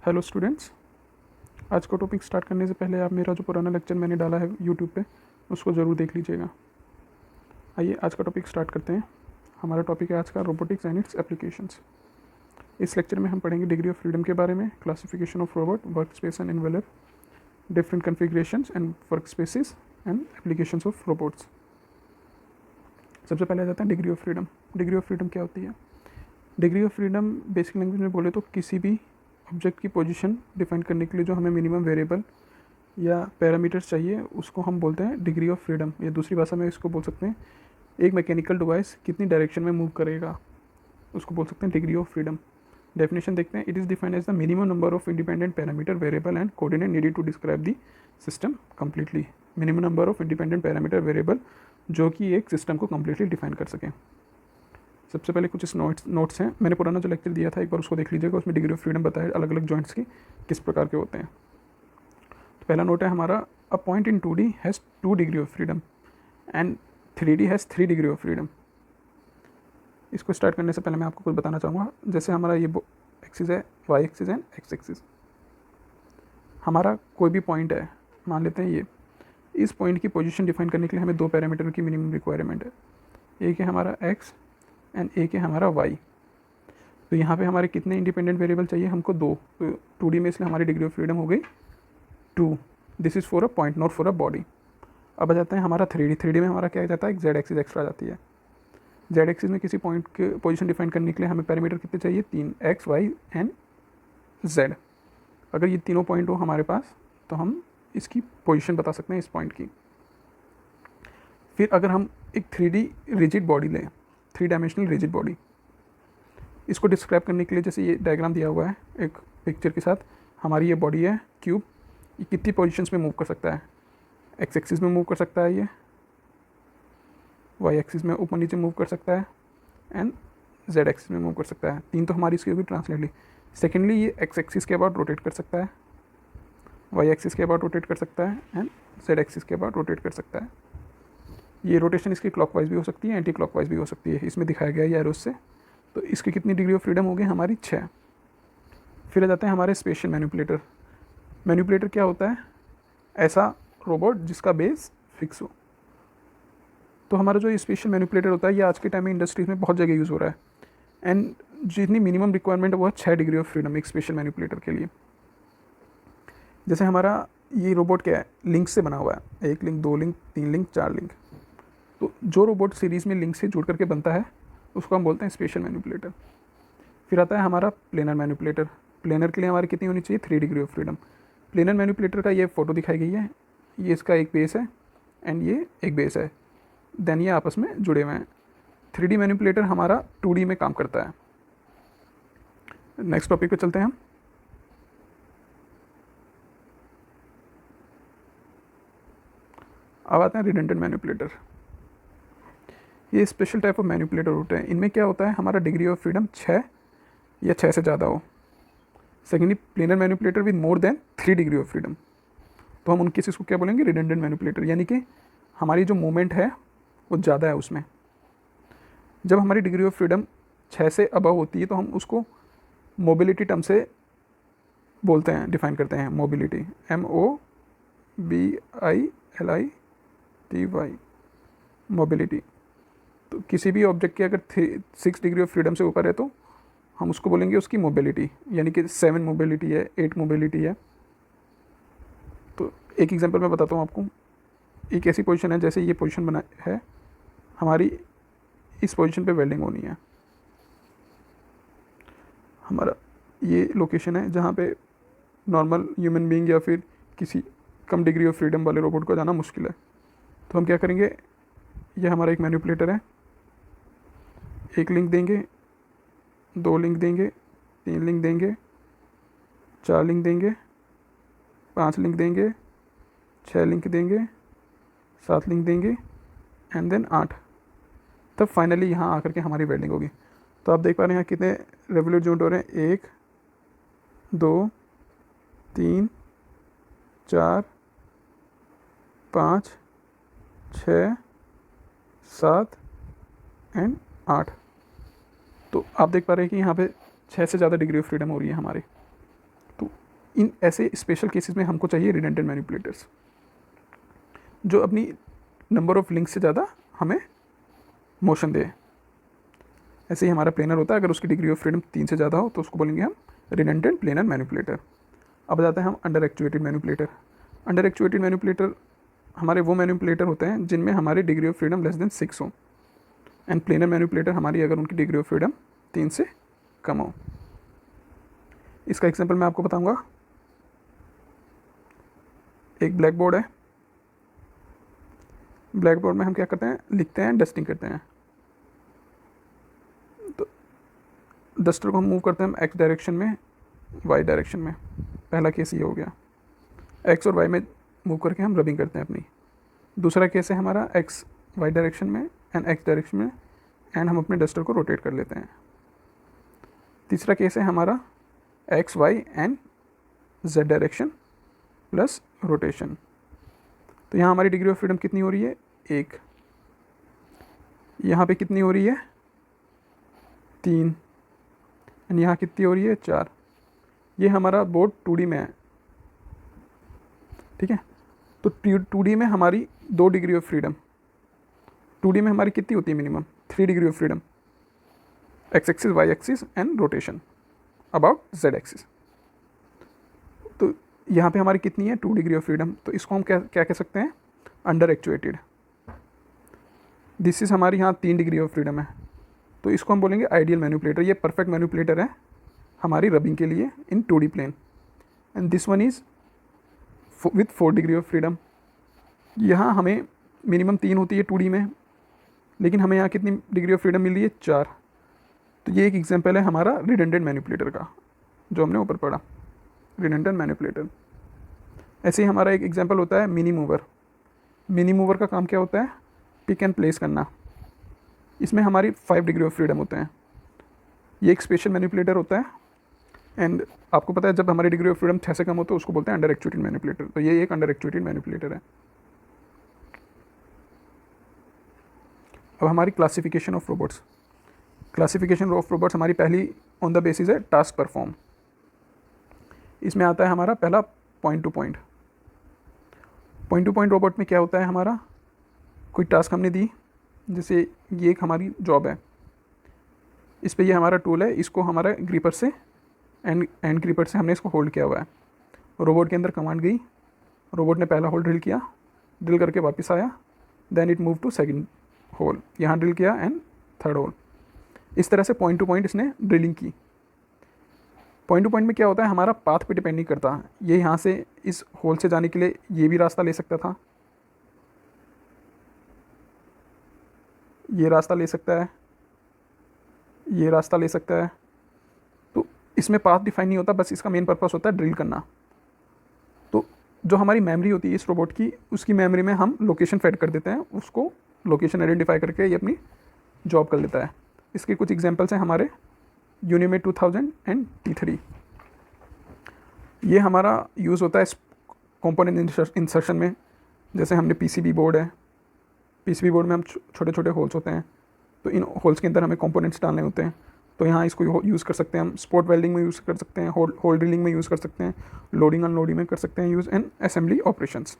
Hello students, आज का topic start करने से पहले आप मेरा जो पुराना लेक्चर मैंने डाला है यूट्यूब पे उसको ज़रूर देख लीजिएगा। आइए आज का टॉपिक स्टार्ट करते हैं। हमारा टॉपिक है आज का रोबोटिक्स एंड इट्स एप्लीकेशंस। इस लेक्चर में हम पढ़ेंगे डिग्री ऑफ फ्रीडम के बारे में, classification of robot, work space and envelope, different configurations and work spaces and applications of robots. सबसे पहले आ जाता है degree of freedom. Degree of freedom क्या होती है? Degree of freedom basic language में बोले तो किसी भी ऑब्जेक्ट की पोजीशन डिफाइन करने के लिए जो हमें मिनिमम वेरिएबल या पैरामीटर्स चाहिए उसको हम बोलते हैं डिग्री ऑफ फ्रीडम। या दूसरी भाषा में इसको बोल सकते हैं एक मैकेनिकल डिवाइस कितनी डायरेक्शन में मूव करेगा, उसको बोल सकते हैं डिग्री ऑफ फ्रीडम। डेफिनेशन देखते हैं। It is defined as the minimum number of independent parameter variable and coordinate needed to describe the system completely. Minimum number of independent parameter variable जो कि एक सिस्टम को कम्प्लीटली डिफाइन कर सकें। सबसे पहले कुछ इस नोट्स हैं। मैंने पुराना जो लेक्चर दिया था एक बार उसको देख लीजिएगा, उसमें डिग्री ऑफ फ्रीडम बताया अलग अलग जॉइंट्स की किस प्रकार के होते हैं। तो पहला नोट है हमारा, a point in 2D has 2 degree of freedom and 3D has 3 degree of freedom. इसको स्टार्ट करने से पहले मैं आपको कुछ बताना चाहूँगा। जैसे हमारा ये एक्सिस है, Y axis and X axis. हमारा कोई भी पॉइंट है, मान लेते हैं ये, इस पॉइंट की पोजीशन डिफाइन करने के लिए हमें 2 पैरामीटर की मिनिमम रिक्वायरमेंट है। एक है हमारा एक्स एंड एक है हमारा वाई। तो यहाँ पे हमारे कितने इंडिपेंडेंट वेरिएबल चाहिए? हमको 2। तो 2D में इसलिए हमारी डिग्री ऑफ फ्रीडम हो गई 2। This is for a point, not for a body. अब आ जाता है हमारा 3D। 3D में हमारा क्या आ जाता है? एक जेड एक्सिस एक्स्ट्रा आ जाती है। जेड एक्सिस में किसी पॉइंट के पोजीशन डिफाइन करने के लिए हमें पैरामीटर कितने चाहिए? 3, एक्स, वाई एंड जेड। अगर ये तीनों पॉइंट हो हमारे पास तो हम इसकी पोजीशन बता सकते हैं इस पॉइंट की। फिर अगर हम एक 3D रिजिड बॉडी लें, 3 डायमेंशनल रिजिड बॉडी, इसको डिस्क्राइब करने के लिए जैसे ये डायग्राम दिया हुआ है एक पिक्चर के साथ, हमारी ये बॉडी है क्यूब, ये कितनी पोजीशंस में मूव कर सकता है? एक्स एक्सिस में मूव कर सकता है, ये वाई एक्सिस में ऊपर नीचे मूव कर सकता है एंड जेड एक्सिस में मूव कर सकता है। 3 तो हमारी इसकी होगी ट्रांसलेटली। सेकेंडली ये एक्स एक्सिस के अबाउट रोटेट कर सकता है, वाई एक्सिस के अबाउट रोटेट कर सकता है एंड जेड एक्सिस के अबाउट रोटेट कर सकता है। ये रोटेशन इसकी क्लॉकवाइज भी हो सकती है, एंटी क्लॉकवाइज भी हो सकती है, इसमें दिखाया गया है एरोस से। तो इसकी कितनी डिग्री ऑफ फ्रीडम हो गई हमारी? 6। फिर आ जाते हैं हमारे स्पेशल मैनिपुलेटर। मैनिपुलेटर क्या होता है? ऐसा रोबोट जिसका बेस फिक्स हो। तो हमारा जो स्पेशल मैनिपुलेटर होता है ये आज के टाइम में इंडस्ट्रीज में बहुत जगह यूज़ हो रहा है एंड जितनी मिनिमम रिक्वायरमेंट है वो है 6 डिग्री ऑफ फ्रीडम एक स्पेशल मैनिपुलेटर के लिए। जैसे हमारा ये रोबोट क्या है? लिंक से बना हुआ है, 1 लिंक, 2 लिंक, 3 लिंक, 4 लिंक। तो जो रोबोट सीरीज़ में लिंक से जुड़ करके बनता है उसको हम बोलते हैं स्पेशल मैनिपुलेटर। फिर आता है हमारा प्लेनर मैनिपुलेटर। प्लेनर के लिए हमारी कितनी होनी चाहिए? 3 degree of freedom. Planar manipulator का ये फोटो दिखाई गई है, ये इसका एक बेस है एंड ये एक बेस है, देन ये आपस में जुड़े हुए हैं। 3D मैनिपुलेटर हमारा 2D में काम करता है। नेक्स्ट टॉपिक पे चलते हैं हम। अब आते हैं रिडंडेंट मैनिपुलेटर। ये स्पेशल टाइप ऑफ मैनिपुलेटर होते हैं। इनमें क्या होता है? हमारा डिग्री ऑफ फ्रीडम 6 या 6 से ज़्यादा हो। Secondly planar manipulator with more than 3 degree of freedom. तो हम उन केसेस को क्या बोलेंगे? रिडंडेंट मैनिपुलेटर, यानी कि हमारी जो मूवमेंट है वो ज़्यादा है उसमें। जब हमारी डिग्री ऑफ फ्रीडम 6 से अबव होती है तो हम उसको मोबिलिटी टर्म से बोलते हैं, डिफाइन करते हैं। Mobility, MOBILITY, mobility. तो किसी भी ऑब्जेक्ट की अगर 6 डिग्री ऑफ फ्रीडम से ऊपर है तो हम उसको बोलेंगे उसकी मोबिलिटी, यानी कि 7 मोबिलिटी है, 8 मोबिलिटी है। तो एक एग्जांपल मैं बताता हूँ आपको। एक ऐसी पोजीशन है, जैसे ये पोजीशन बना है हमारी, इस पोजीशन पे वेल्डिंग होनी है। हमारा ये लोकेशन है जहाँ पे नॉर्मल ह्यूमन बीइंग या फिर किसी कम डिग्री ऑफ फ्रीडम वाले रोबोट को जाना मुश्किल है। तो हम क्या करेंगे? ये हमारा एक मैनिपुलेटर है, 1 लिंक देंगे, 2 लिंक देंगे, 3 लिंक देंगे, 4 लिंक देंगे, 5 लिंक देंगे, 6 लिंक देंगे, 7 लिंक देंगे एंड देन 8। तब फाइनली यहाँ आकर के हमारी वेल्डिंग होगी। तो आप देख पा रहे हैं यहाँ कितने रेवोल्यूट जॉइंट हो रहे हैं? 1, 2, 3, 4, 5, 6, 7 एंड 8। तो आप देख पा रहे हैं कि यहाँ पे 6 से ज़्यादा डिग्री ऑफ फ्रीडम हो रही है हमारी। तो इन ऐसे स्पेशल केसेस में हमको चाहिए रिडंडेंट मैनिपुलेटर्स जो अपनी नंबर ऑफ लिंक्स से ज़्यादा हमें मोशन दे। ऐसे ही हमारा प्लेनर होता है, अगर उसकी डिग्री ऑफ फ्रीडम 3 से ज़्यादा हो तो उसको बोलेंगे हम रिडंडेंट प्लेनर मैनिपुलेटर। अब जाते हैं हम under actuated manipulator. Under actuated manipulator हमारे वो मैनिपुलेटर होते हैं जिनमें हमारी degree of freedom less than 6 हो, एंड प्लेनर मैनिपुलेटर हमारी अगर उनकी डिग्री ऑफ फ्रीडम 3 से कम हो। इसका एग्जांपल मैं आपको बताऊंगा। एक ब्लैक बोर्ड है, ब्लैक बोर्ड में हम क्या करते हैं, लिखते हैं, डस्टिंग करते हैं। तो डस्टर को हम मूव करते हैं एक्स डायरेक्शन में, वाई डायरेक्शन में। पहला केस ये हो गया, एक्स और वाई में मूव करके हम रबिंग करते हैं अपनी। दूसरा केस है हमारा एक्स वाई डायरेक्शन में एंड एक्स डायरेक्शन में, एंड हम अपने डस्टर को रोटेट कर लेते हैं। तीसरा केस है हमारा X Y and Z direction plus rotation. तो यहाँ हमारी डिग्री ऑफ फ्रीडम कितनी हो रही है, 1। यहाँ पे कितनी हो रही है, 3। एंड यहाँ कितनी हो रही है, 4। ये हमारा बोर्ड 2D में है, ठीक है। तो 2D में हमारी 2 डिग्री ऑफ फ्रीडम, 2D में हमारी कितनी होती है minimum, 3 degree of freedom, X axis, Y axis and rotation about Z axis. तो यहाँ पे हमारी कितनी है, 2 डिग्री ऑफ फ्रीडम। तो इसको हम क्या क्या कह सकते हैं, अंडर एक्चुएटेड। दिस इज़ हमारी यहाँ 3 डिग्री ऑफ फ्रीडम है, तो इसको हम बोलेंगे आइडियल मैनिपुलेटर। ये परफेक्ट मैनिपुलेटर है हमारी रबिंग के लिए in 2D plane. And this one is with 4 degree of freedom. यहाँ हमें मिनिमम 3 होती है 2D में, लेकिन हमें यहाँ कितनी डिग्री ऑफ फ्रीडम मिल रही है, 4। तो ये एक एग्जांपल है हमारा रिडंडेंट मैनिपुलेटर का, जो हमने ऊपर पढ़ा, रिडंडेंट मैनिपुलेटर। ऐसे ही हमारा एक एग्जांपल होता है मिनी मूवर। मिनी मूवर का काम क्या होता है, पिक एंड प्लेस करना। इसमें हमारी 5 डिग्री ऑफ फ्रीडम होते हैं। ये एक स्पेशल मैनिपुलेटर होता है, एंड आपको पता है जब हमारी डिग्री ऑफ फ्रीडम 6 से कम हो तो उसको बोलते हैं अंडर एक्चुएटेड मैनिपुलेटर। तो ये एक अंडर एक्चुएटेड मैनिपुलेटर है। अब हमारी classification of robots. Classification of robots हमारी पहली ऑन द बेसिस है टास्क परफॉर्म। इसमें आता है हमारा पहला point to point. Point to point robot में क्या होता है, हमारा कोई टास्क हमने दी, जैसे ये एक हमारी जॉब है, इस पे ये हमारा टूल है, इसको हमारा ग्रीपर से एंड ग्रीपर से हमने इसको होल्ड किया हुआ है। रोबोट के अंदर कमांड गई, रोबोट ने पहला होल ड्रिल किया, ड्रिल करके वापस आया, then it move to second hole, यहाँ ड्रिल किया एंड थर्ड होल। इस तरह से पॉइंट टू पॉइंट इसने ड्रिलिंग की। पॉइंट टू पॉइंट में क्या होता है, हमारा पाथ पे डिपेंड नहीं करता। ये यहाँ से इस होल से जाने के लिए ये भी रास्ता ले सकता था, ये रास्ता ले सकता है, ये रास्ता ले सकता है। तो इसमें पाथ डिफाइन नहीं होता, बस इसका मेन पर्पस होता है ड्रिल करना। तो जो हमारी मेमोरी होती है इस रोबोट की, उसकी मेमोरी में हम लोकेशन फेड कर देते हैं, उसको लोकेशन आइडेंटिफाई करके ये अपनी जॉब कर लेता है। इसके कुछ एग्जांपल्स हैं हमारे यूनिमेट 2000 एंड T3। ये हमारा यूज़ होता है कंपोनेंट इंसर्शन में। जैसे हमने PCB बोर्ड है, PCB बोर्ड में हम छोटे छोटे होल्स होते हैं, तो इन होल्स के अंदर हमें कंपोनेंट्स डालने होते हैं। तो यहाँ इसको यूज़ कर सकते हैं हम, स्पॉट वेल्डिंग में यूज़ कर सकते हैं, होल ड्रिलिंग में यूज़ कर सकते हैं, लोडिंग अनलोडिंग में कर सकते हैं यूज़, एंड असेंबली ऑपरेशंस।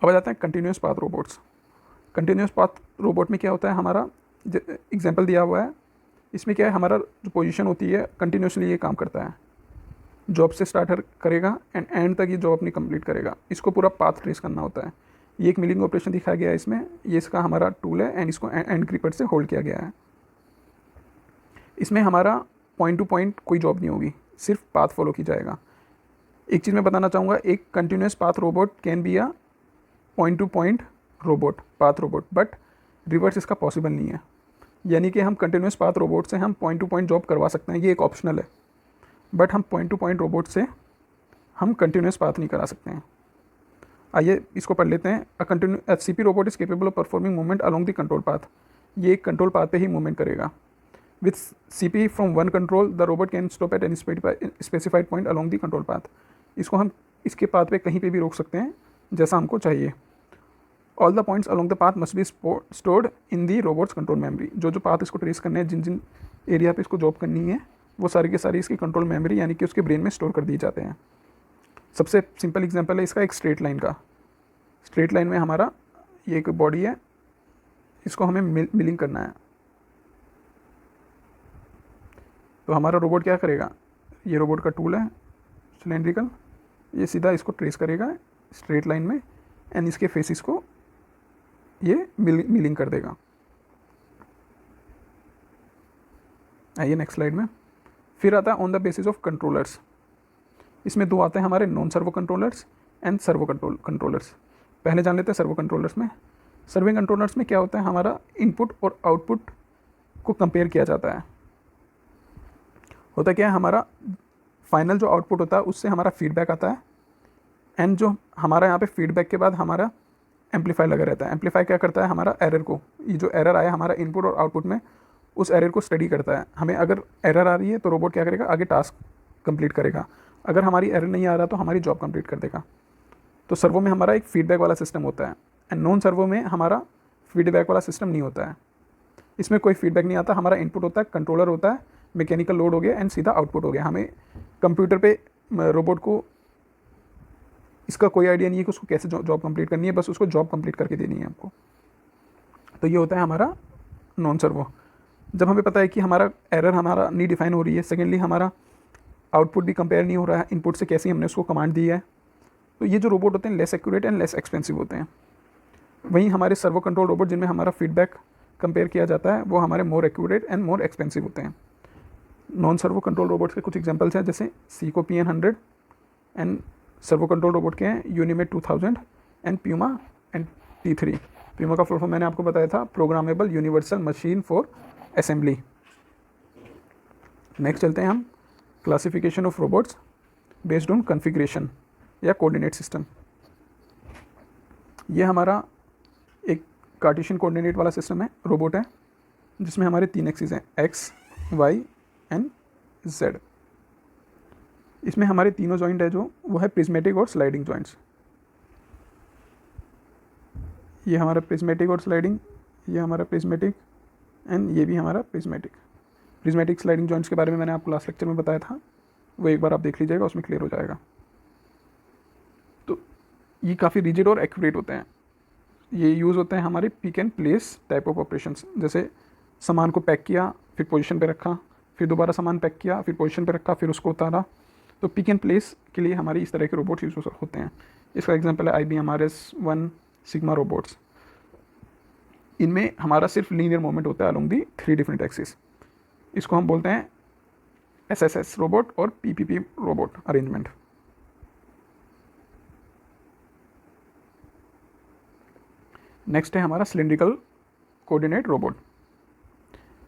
अब आ जाते हैं continuous path robots. Continuous path robot में क्या होता है, हमारा एग्जाम्पल दिया हुआ है, इसमें क्या है, हमारा जो पोजीशन होती है कंटिन्यूसली ये काम करता है, जॉब से स्टार्ट करेगा एंड एंड तक ये जॉब अपनी कंप्लीट करेगा। इसको पूरा पाथ ट्रेस करना होता है। ये एक मिलिंग ऑपरेशन दिखाया गया है इसमें, ये इसका हमारा टूल है एंड इसको एंड ग्रिपर से होल्ड किया गया है। इसमें हमारा पॉइंट टू पॉइंट कोई जॉब नहीं होगी, सिर्फ पाथ फॉलो की जाएगा। एक चीज़ मैं बताना चाहूँगा, एक continuous path robot can be a point to point robot, path robot, but reverse इसका पॉसिबल नहीं है। यानी कि हम कंटिन्यूस पाथ रोबोट से हम पॉइंट टू पॉइंट जॉब करवा सकते हैं, ये एक ऑप्शनल है, बट हम पॉइंट टू पॉइंट रोबोट से हम कंटिन्यूस पाथ नहीं करा सकते हैं। आइए इसको पढ़ लेते हैं। अ CP robot is capable of performing movement along the control path. ये एक कंट्रोल पाथ पे ही मूवमेंट करेगा। With CP from one control the robot can stop at any specified point along the control path. इसको हम इसके path पे कहीं पे भी रोक सकते हैं जैसा हमको चाहिए। All the points along the path must be stored in the robots control memory. जो जो पाथ इसको ट्रेस करने हैं, जिन जिन एरिया पे इसको जॉब करनी है, वो सारी की सारी इसकी कंट्रोल मेमोरी यानी कि उसके ब्रेन में स्टोर कर दिए जाते हैं। सबसे सिंपल एग्जांपल है इसका एक स्ट्रेट लाइन का। स्ट्रेट लाइन में हमारा ये एक बॉडी है, इसको हमें मिलिंग करना है। तो हमारा रोबोट क्या करेगा, ये रोबोट का टूल है सिलेंड्रिकल, ये सीधा इसको ट्रेस करेगा स्ट्रेट लाइन में एंड इसके फेसिस को ये मिलिंग कर देगा। आइए नेक्स्ट स्लाइड में। फिर आता है on the basis of controllers. इसमें दो आते हैं हमारे non servo controllers and servo controllers. पहले जान लेते हैं सर्वो कंट्रोलर्स में। सर्वो कंट्रोलर्स में क्या होता है, हमारा इनपुट और आउटपुट को कंपेयर किया जाता है। होता क्या है, हमारा फाइनल जो आउटपुट होता है उससे हमारा फीडबैक आता है एंड जो हमारा यहाँ पे फीडबैक के बाद हमारा एम्पलीफाई लगा रहता है। एम्पलीफाई क्या करता है, हमारा एरर को, ये जो एरर आया हमारा इनपुट और आउटपुट में, उस एरर को स्टडी करता है। हमें अगर एरर आ रही है तो रोबोट क्या करेगा, आगे टास्क कंप्लीट करेगा। अगर हमारी एरर नहीं आ रहा तो हमारी जॉब कंप्लीट कर देगा। तो सर्वो में हमारा एक फीडबैक वाला सिस्टम होता है एंड नॉन सर्वो में हमारा फीडबैक वाला सिस्टम नहीं होता है। इसमें कोई फीडबैक नहीं आता, हमारा इनपुट होता है, कंट्रोलर होता है, मैकेनिकल लोड हो गया एंड सीधा आउटपुट हो गया। हमें कंप्यूटर पे रोबोट को इसका कोई आइडिया नहीं है कि उसको कैसे जॉब कंप्लीट करनी है, बस उसको जॉब कंप्लीट करके देनी है आपको। तो ये होता है हमारा नॉन सर्वो। जब हमें पता है कि हमारा एरर हमारा नहीं डिफाइन हो रही है, सेकेंडली हमारा आउटपुट भी कंपेयर नहीं हो रहा है इनपुट से, कैसे हमने उसको कमांड दी है, तो ये जो रोबोट होते हैं less accurate and less expensive होते हैं। वहीं हमारे सर्वो कंट्रोल रोबोट जिनमें हमारा फीडबैक कंपेयर किया जाता है वो हमारे more accurate and more expensive होते हैं। नॉन सर्वो कंट्रोल रोबोट्स के कुछ एग्जांपल्स हैं, जैसे Seiko PN100 and servo control robot के हैं यूनिमेट 2000 and Puma and T3। Puma का फुल फॉर्म मैंने आपको बताया था, programmable universal machine for assembly. Next चलते हैं हम classification of robots based on configuration या कोऑर्डिनेट सिस्टम। ये हमारा एक कार्टेशियन कोऑर्डिनेट वाला सिस्टम है, रोबोट है, जिसमें हमारे 3 एक्सिस हैं, एक्स, वाई एंड जेड। इसमें हमारे तीनों जॉइंट है जो वो है प्रिज्मेटिक और स्लाइडिंग जॉइंट्स। ये हमारा प्रिज्मेटिक और स्लाइडिंग, ये हमारा प्रिज्मेटिक एंड ये भी हमारा प्रिज्मेटिक। प्रिज्मेटिक स्लाइडिंग जॉइंट्स के बारे में मैंने आपको लास्ट लेक्चर में बताया था, वो एक बार आप देख लीजिएगा, उसमें क्लियर हो जाएगा। तो ये काफ़ी रिजिड और एक्यूरेट होते हैं। ये यूज़ होते हैं हमारे pick and place type of operations, जैसे सामान को पैक किया, फिर पोजीशन पे रखा, फिर दोबारा सामान पैक किया, फिर पोजीशन पे रखा, फिर उसको उतारा। तो पिक एंड प्लेस के लिए हमारी इस तरह के रोबोट्स यूज होते हैं। इसका एग्जांपल है IBM RS-1 सिग्मा रोबोट्स। इनमें हमारा सिर्फ लीनियर मूवमेंट होता है अलोंग दी 3 डिफरेंट एक्सिस। इसको हम बोलते हैं SSS रोबोट और PPP रोबोट अरेंजमेंट। नेक्स्ट है हमारा सिलेंड्रिकल कोऑर्डिनेट रोबोट।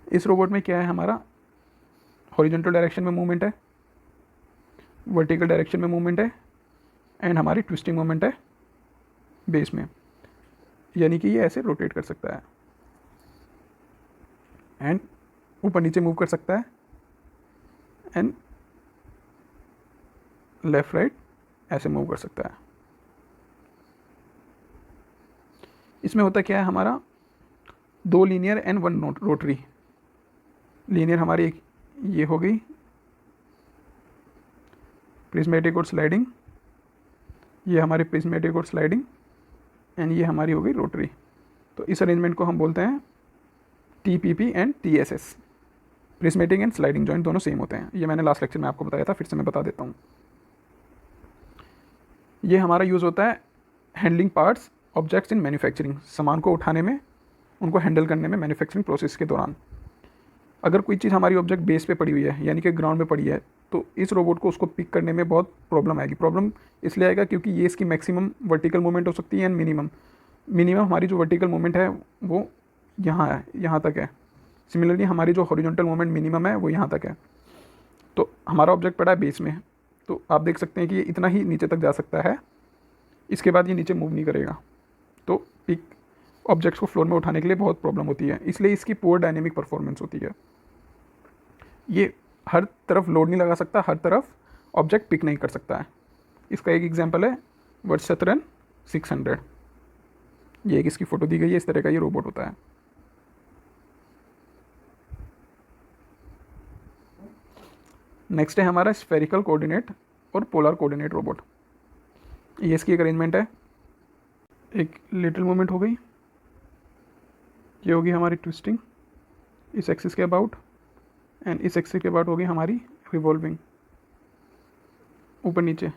इस रोबोट में क्या है, हमारा हॉरिजॉन्टल डायरेक्शन में मूवमेंट है, वर्टिकल डायरेक्शन में मूवमेंट है एंड हमारी ट्विस्टिंग मूवमेंट है बेस में, यानी कि ये ऐसे रोटेट कर सकता है एंड ऊपर नीचे मूव कर सकता है एंड लेफ्ट राइट ऐसे मूव कर सकता है। इसमें होता क्या है, हमारा 2 लीनियर एंड 1 रोटरी। लीनियर हमारी एक ये हो गई प्रिज्मेटिक और स्लाइडिंग, ये हमारी प्रिज्मेटिक और स्लाइडिंग एंड ये हमारी हो गई रोटरी। तो इस अरेंजमेंट को हम बोलते हैं TPP and TSS। Prismatic and sliding joint दोनों सेम होते हैं, ये मैंने लास्ट लेक्चर में आपको बताया था, फिर से मैं बता देता हूँ। ये हमारा यूज़ होता है handling parts objects in manufacturing, सामान को उठाने में, उनको हैंडल करने में मैन्युफैक्चरिंग प्रोसेस के दौरान। अगर कोई चीज़ हमारी ऑब्जेक्ट बेस पे पड़ी हुई है यानी कि ग्राउंड में पड़ी है, तो इस रोबोट को उसको पिक करने में बहुत प्रॉब्लम आएगी। प्रॉब्लम इसलिए आएगा क्योंकि ये इसकी मैक्सिमम वर्टिकल मूवमेंट हो सकती है एंड मिनिमम हमारी जो वर्टिकल मूवमेंट है वो यहाँ है, यहाँ तक है। सिमिलरली हमारी जो हॉरिजॉन्टल मूवमेंट मिनिमम है वो यहाँ तक है। तो हमारा ऑब्जेक्ट पड़ा है बेस में, तो आप देख सकते हैं कि ये इतना ही नीचे तक जा सकता है, इसके बाद ये नीचे मूव नहीं करेगा। तो पिक ऑब्जेक्ट्स को फ्लोर में उठाने के लिए बहुत प्रॉब्लम होती है, इसलिए इसकी पुअर डायनेमिक परफॉर्मेंस होती है। ये हर तरफ लोड नहीं लगा सकता, हर तरफ ऑब्जेक्ट पिक नहीं कर सकता है। इसका एक एग्जांपल है वर्टसट्रन 600। ये एक इसकी फ़ोटो दी गई है, इस तरह का ये रोबोट होता है। नेक्स्ट है हमारा स्फेरिकल कोऑर्डिनेट और पोलर कोऑर्डिनेट रोबोट। ये इसकी एक अरेंजमेंट है, एक लिटिल मूवमेंट हो गई, ये होगी हमारी ट्विस्टिंग इस एक्सिस के अबाउट, एंड इस एक्सिस के अबाउट होगी हमारी रिवॉल्विंग ऊपर नीचे।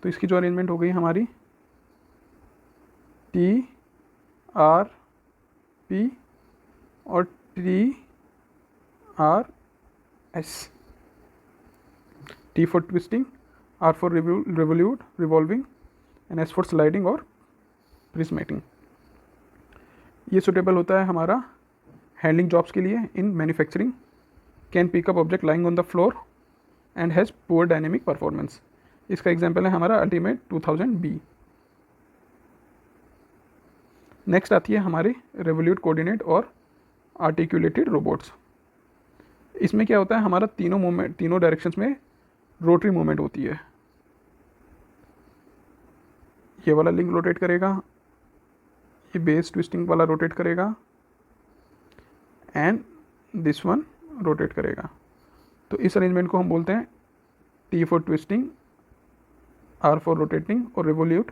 तो इसकी जो अरेंजमेंट हो गई हमारी टी आर पी और T R S. T for twisting, R for revolute revolving, and S for sliding और प्रिस्मेटिंग। ये सुटेबल होता है हमारा हैंडलिंग जॉब्स के लिए in manufacturing, can pick up object lying on the floor and has poor dynamic performance. इसका example है हमारा अल्टीमेट 2000B। नेक्स्ट आती है हमारे रिवोल्यूट कोऑर्डिनेट और आर्टिकुलेटेड रोबोट्स। इसमें क्या होता है, हमारा तीनों डायरेक्शंस में रोटरी मूवमेंट होती है। ये वाला लिंक रोटेट करेगा, ये बेस ट्विस्टिंग वाला रोटेट करेगा, एंड दिस वन रोटेट करेगा। तो इस अरेंजमेंट को हम बोलते हैं T for twisting, R for rotating और revolute,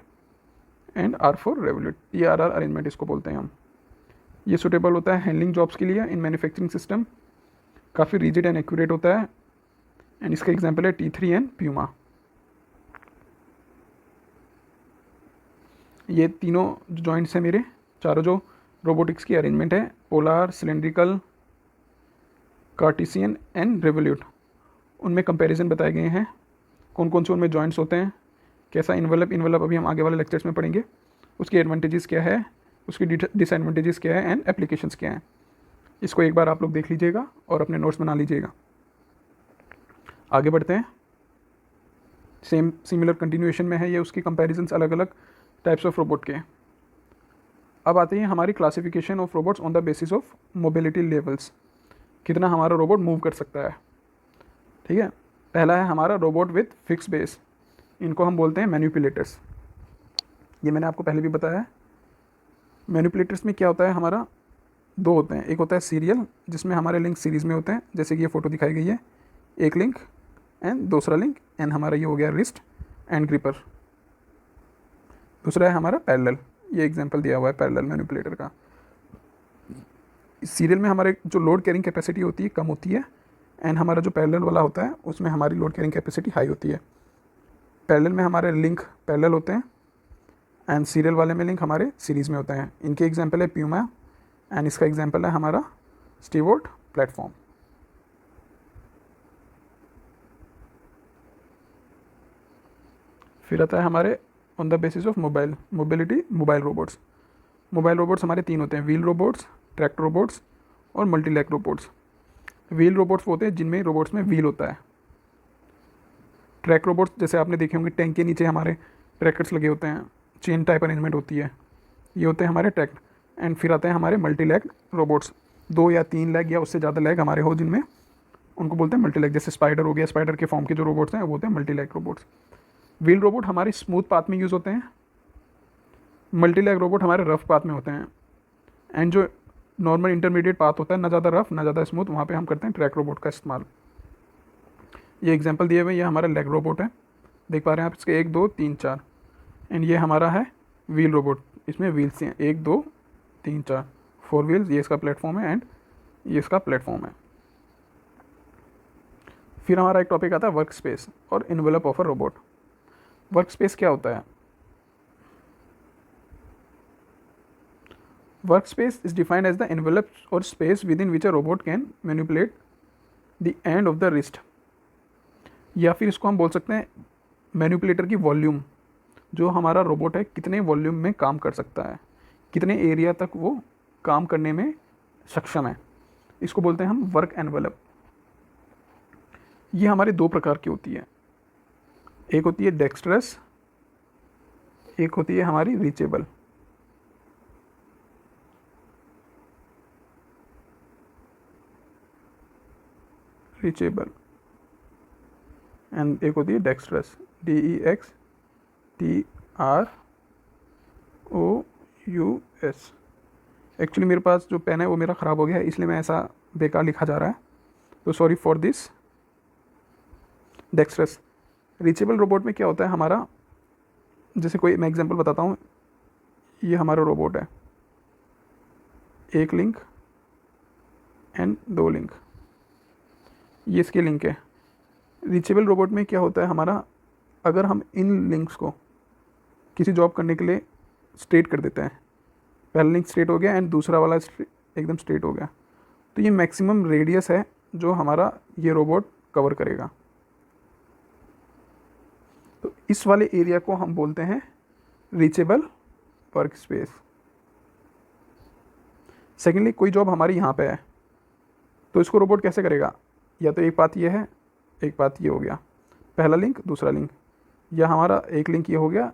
and R for revolute, TRR arrangement इसको बोलते हैं हम। ये सुटेबल होता है हैंडलिंग जॉब्स के लिए इन मैन्युफैक्चरिंग सिस्टम, काफ़ी रिजिड एंड एक्यूरेट होता है, एंड इसका एग्जांपल है T3 एंड प्यूमा। ये तीनों जो जॉइंट्स हैं मेरे चारों जो रोबोटिक्स की अरेंजमेंट है, polar, cylindrical, Cartesian and revolute, उनमें कंपैरिजन बताए गए हैं, कौन कौन से उनमें जॉइंट्स होते हैं, कैसा इन्वेलप अभी हम आगे वाले लेक्चर्स में पढ़ेंगे, उसके एडवांटेजेस क्या है, उसकी डिसएडवांटेजेस क्या है, एंड एप्लीकेशंस क्या हैं। इसको एक बार आप लोग देख लीजिएगा और अपने नोट्स बना लीजिएगा। आगे बढ़ते हैं, सिमिलर कंटिन्यूएशन में है ये, उसकी कंपैरिजंस अलग अलग टाइप्स ऑफ रोबोट के। अब आते हैं हमारी classification of robots on the basis of mobility levels, कितना हमारा रोबोट मूव कर सकता है। ठीक है, पहला है हमारा रोबोट विथ फिक्स बेस, इनको हम बोलते हैं मैनिपुलेटर्स। ये मैंने आपको पहले भी बताया है। मैनिपुलेटर्स में क्या होता है, हमारा दो होते हैं, एक होता है सीरियल जिसमें हमारे लिंक सीरीज़ में होते हैं, जैसे कि ये फ़ोटो दिखाई गई है, एक लिंक एंड दूसरा लिंक, एंड हमारा ये हो गया रिस्ट एंड ग्रिपर। दूसरा है हमारा पैरेलल, ये एग्जांपल दिया हुआ है पैरेलल मैनिपुलेटर का। इस सीरियल में हमारे जो लोड कैरिंग कैपेसिटी होती है कम होती है, एंड हमारा जो पैरेलल वाला होता है उसमें हमारी लोड कैरिंग कैपेसिटी हाई होती है। पैरेलल में हमारे लिंक पैरेलल होते हैं, एंड सीरियल वाले में लिंक हमारे सीरीज़ में होते हैं। इनके एग्जांपल है प्यूमा, एंड इसका एग्जांपल है हमारा स्टीवर्ट प्लेटफॉर्म। फिर आता है हमारे on the basis of mobility mobile robots. Mobile robots हमारे तीन होते हैं, व्हील रोबोट्स, ट्रैक्टर रोबोट्स और मल्टीलैग रोबोट्स। व्हील रोबोट्स होते हैं जिनमें रोबोट्स में व्हील होता है। ट्रैक रोबोट्स जैसे आपने देखे होंगे, टैंक के नीचे हमारे ट्रैकर्स लगे होते हैं, चेन टाइप अरेंजमेंट होती है, ये होते हैं हमारे ट्रैक। एंड फिर आते हैं हमारे मल्टीलैग रोबोट्स, 2 या 3 लैग या उससे ज़्यादा लैग हमारे हो जिनमें, उनको बोलते हैं मल्टीलैग। जैसे स्पाइडर हो गया, स्पाइडर के फॉर्म के जो रोबोट्स हैं वो होते हैं मल्टीलैग रोबोट्स। व्हील रोबोट हमारे स्मूथ पाथ में यूज़ होते हैं, मल्टीलैग रोबोट हमारे रफ पाथ में होते हैं, एंड जो नॉर्मल इंटरमीडिएट पाथ होता है, ना ज़्यादा रफ ना ज़्यादा स्मूथ, वहाँ पे हम करते हैं ट्रैक रोबोट का इस्तेमाल। ये एग्जांपल दिए हुए, ये हमारा लेग रोबोट है, देख पा रहे हैं आप इसके 1 2 3 4, एंड ये हमारा है व्हील रोबोट, इसमें व्हील्स हैं 1 2 3 4, 4 व्हील्स, ये इसका प्लेटफॉर्म है एंड ये इसका प्लेटफॉर्म है। फिर हमारा एक टॉपिक आता है वर्क स्पेस और envelope of a robot. Work space क्या होता है? Work space is defined as the envelope और space within which a robot can manipulate the end of the wrist, या फिर इसको हम बोल सकते हैं मैनिपुलेटर की वॉल्यूम, जो हमारा रोबोट है कितने वॉल्यूम में काम कर सकता है, कितने एरिया तक वो काम करने में सक्षम है, इसको बोलते हैं हम वर्क एनवेलप। ये हमारे 2 प्रकार की होती है, एक होती है डेक्स्ट्रस, एक होती है हमारी रीचेबल। रीचेबल एंड एक होती है डेक्स्ट्रस, DEXTROUS। एक्चुअली मेरे पास जो पेन है वो मेरा ख़राब हो गया है, इसलिए मैं ऐसा बेकार लिखा जा रहा है, तो sorry for this. Dextrous. Reachable robot में क्या होता है हमारा, जैसे कोई मैं एग्जांपल बताता हूँ, ये हमारा रोबोट है, एक लिंक एंड 2 लिंक, ये इसके लिंक है। रीचेबल रोबोट में क्या होता है हमारा, अगर हम इन लिंक्स को किसी जॉब करने के लिए स्ट्रेट कर देते हैं, पहला लिंक स्ट्रेट हो गया एंड दूसरा वाला एकदम स्ट्रेट हो गया, तो ये मैक्सिमम रेडियस है जो हमारा ये रोबोट कवर करेगा। तो इस वाले एरिया को हम बोलते हैं रीचेबल वर्क स्पेस। सेकेंडली, कोई जॉब हमारी यहाँ पे है तो इसको रोबोट कैसे करेगा, या तो एक बात ये है, एक बात ये हो गया, पहला लिंक दूसरा लिंक, या हमारा एक लिंक ये हो गया,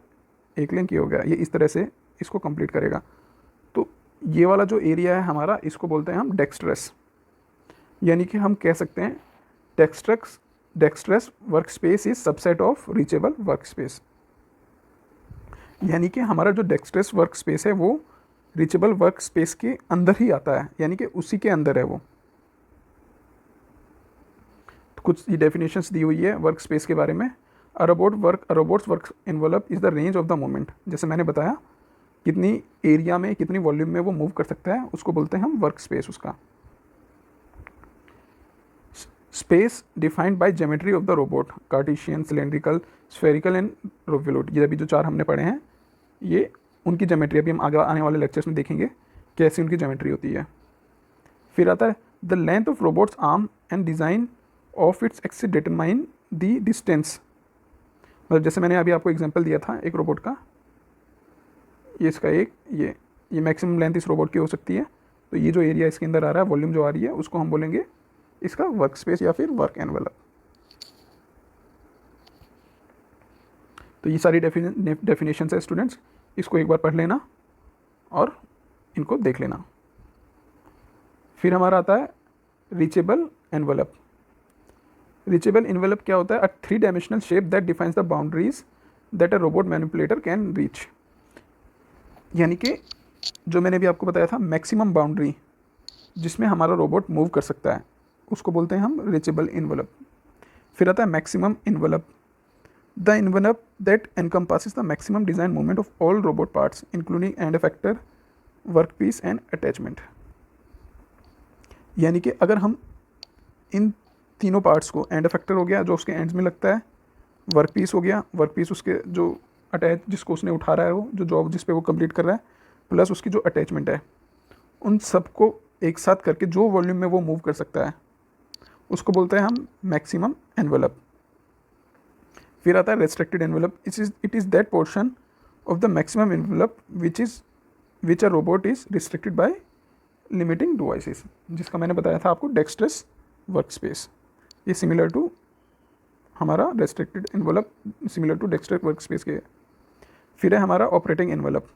एक लिंक ये हो गया, ये इस तरह से इसको कंप्लीट करेगा। तो ये वाला जो एरिया है हमारा, इसको बोलते हैं हम डेक्स्ट्रस, यानी कि हम कह सकते हैं dextrous work space is subset of reachable work space. यानी कि हमारा जो डेक्स्ट्रस वर्क स्पेस है वो रीचेबल वर्क स्पेस के अंदर ही आता है, यानी कि उसी के अंदर है वो। तो कुछ ये डेफिनेशंस दी हुई है वर्क स्पेस के बारे में। Robots work envelope is the range of the moment, जैसे मैंने बताया कितनी एरिया में कितनी वॉल्यूम में वो मूव कर सकता है, उसको बोलते हैं हम वर्क स्पेस उसका। Space defined by geometry of the robot, Cartesian, cylindrical, spherical and revolute, ये अभी जो 4 हमने पढ़े हैं ये उनकी ज्योमेट्री, अभी हम आगे आने वाले लेक्चर्स में देखेंगे कैसी उनकी ज्योमेट्री होती है। फिर आता है the length of robots arm and design of its axis determine the distance. मतलब जैसे मैंने अभी आपको एग्जांपल दिया था एक रोबोट का, ये इसका एक ये मैक्सिमम लेंथ इस रोबोट की हो सकती है। तो ये जो एरिया इसके अंदर आ रहा है, वॉल्यूम जो आ रही है, उसको हम बोलेंगे इसका वर्क स्पेस या फिर वर्क एनवलप। तो ये सारी डेफिनेशंस है स्टूडेंट्स, इसको एक बार पढ़ लेना और इनको देख लेना। फिर हमारा आता है रीचेबल एनवलप। रीचेबल एनवलप क्या होता है, अ 3 dimensional shape that defines the boundaries that a robot manipulator can reach. यानी कि जो मैंने भी आपको बताया था मैक्सिमम बाउंड्री जिसमें हमारा रोबोट मूव कर सकता है, उसको बोलते हैं हम रीचेबल एनवलप। फिर आता है maximum envelope, the envelope that encompasses the maximum design movement of all robot parts including end effector, work piece and attachment. यानी कि अगर हम इन तीनों पार्ट्स को, एंड इफेक्टर हो गया जो उसके एंड्स में लगता है, वर्क पीस हो गया, वर्क पीस उसके जो अटैच जिसको उसने उठा रहा है, वो जो जॉब जिस पे वो कंप्लीट कर रहा है, प्लस उसकी जो अटैचमेंट है, उन सबको एक साथ करके जो वॉल्यूम में वो मूव कर सकता है उसको बोलते हैं हम मैक्सिमम एनवलप। फिर आता है restricted envelope, it is that portion of the maximum envelope which a robot is restricted by limiting devices, जिसका मैंने बताया था आपको डेक्स्ट्रस वर्क स्पेस। ये सिमिलर टू हमारा restricted envelope, similar to dexterous work space के। फिर है हमारा ऑपरेटिंग एनवलप।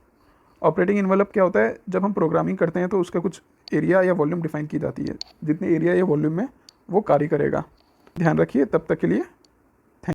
ऑपरेटिंग एनवलप क्या होता है, जब हम प्रोग्रामिंग करते हैं तो उसका कुछ एरिया या वॉल्यूम डिफाइन की जाती है, जितने एरिया या वॉल्यूम में वो कार्य करेगा। ध्यान रखिए, तब तक के लिए